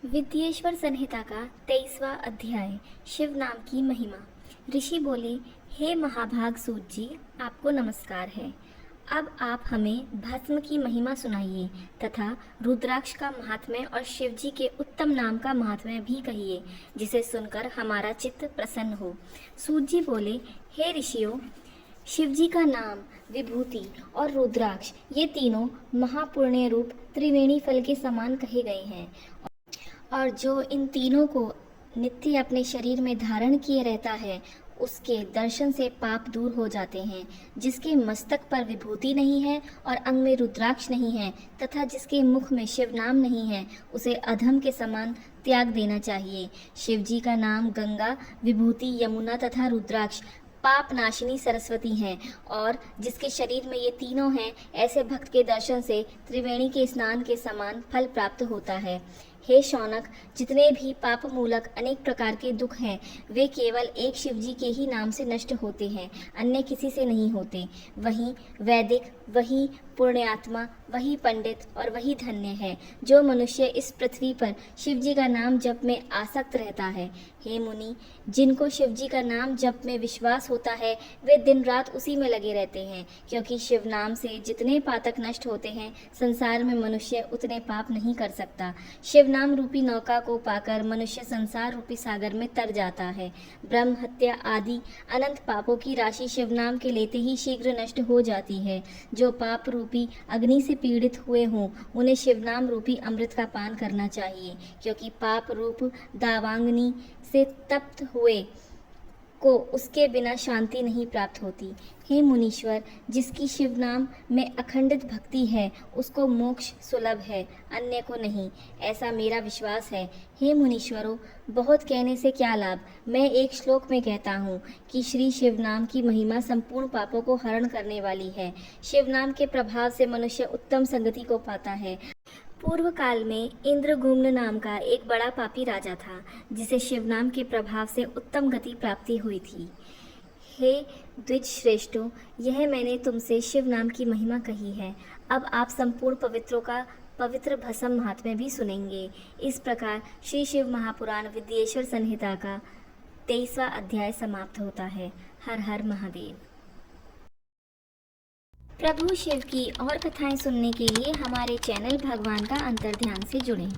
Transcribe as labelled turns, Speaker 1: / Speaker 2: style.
Speaker 1: विद्येश्वर संहिता का 23वां अध्याय शिव नाम की महिमा। ऋषि बोले, हे महाभाग सूत जी, आपको नमस्कार है। अब आप हमें भस्म की महिमा सुनाइए तथा रुद्राक्ष का महात्म्य और शिवजी के उत्तम नाम का महात्म्य भी कहिए, जिसे सुनकर हमारा चित्त प्रसन्न हो। सूत जी बोले, हे ऋषियों, शिवजी का नाम, विभूति और रुद्राक्ष ये तीनों महापुण्य रूप त्रिवेणी फल के समान कहे गए हैं, और जो इन तीनों को नित्य अपने शरीर में धारण किए रहता है, उसके दर्शन से पाप दूर हो जाते हैं। जिसके मस्तक पर विभूति नहीं है और अंग में रुद्राक्ष नहीं है तथा जिसके मुख में शिव नाम नहीं है, उसे अधम के समान त्याग देना चाहिए। शिवजी का नाम गंगा, विभूति, यमुना तथा रुद्राक्ष पाप नाशिनी सरस्वती हैं, और जिसके शरीर में ये तीनों हैं, ऐसे भक्त के दर्शन से त्रिवेणी के स्नान के समान फल प्राप्त होता है। हे शौनक, जितने भी पाप मूलक अनेक प्रकार के दुख हैं, वे केवल एक शिवजी के ही नाम से नष्ट होते हैं, अन्य किसी से नहीं होते। वही वैदिक, वही पुण्यात्मा, वही पंडित और वही धन्य है जो मनुष्य इस पृथ्वी पर शिवजी का नाम जप में आसक्त रहता है। हे मुनि, जिनको शिवजी का नाम जप में विश्वास होता है, वे दिन रात उसी में लगे रहते हैं, क्योंकि शिव नाम से जितने पातक नष्ट होते हैं, संसार में मनुष्य उतने पाप नहीं कर सकता। शिव नाम रूपी नौका को पाकर मनुष्य संसार रूपी सागर में तर जाता है। ब्रह्म हत्या आदि अनंत पापों की राशि शिव नाम के लेते ही शीघ्र नष्ट हो जाती है। जो पाप रूपी अग्नि से पीड़ित हुए हों, उन्हें शिव नाम रूपी अमृत का पान करना चाहिए, क्योंकि पाप रूप दावांग्नि से तप्त हुए को उसके बिना शांति नहीं प्राप्त होती। हे मुनीश्वर, जिसकी शिव नाम में अखंडित भक्ति है, उसको मोक्ष सुलभ है, अन्य को नहीं, ऐसा मेरा विश्वास है। हे मुनीश्वरों, बहुत कहने से क्या लाभ। मैं एक श्लोक में कहता हूँ कि श्री शिव नाम की महिमा संपूर्ण पापों को हरण करने वाली है। शिव नाम के प्रभाव से मनुष्य उत्तम संगति को पाता है। पूर्व काल में इंद्रगुम्न नाम का एक बड़ा पापी राजा था, जिसे शिव नाम के प्रभाव से उत्तम गति प्राप्ति हुई थी। हे द्विज श्रेष्ठों, यह मैंने तुमसे शिव नाम की महिमा कही है। अब आप संपूर्ण पवित्रों का पवित्र भस्म महात्म्य भी सुनेंगे। इस प्रकार श्री शिव महापुराण विद्येश्वर संहिता का 23वां अध्याय समाप्त होता है। हर हर महादेव। प्रभु शिव की और कथाएं सुनने के लिए हमारे चैनल भगवान का अंतर्ध्यान से जुड़ें।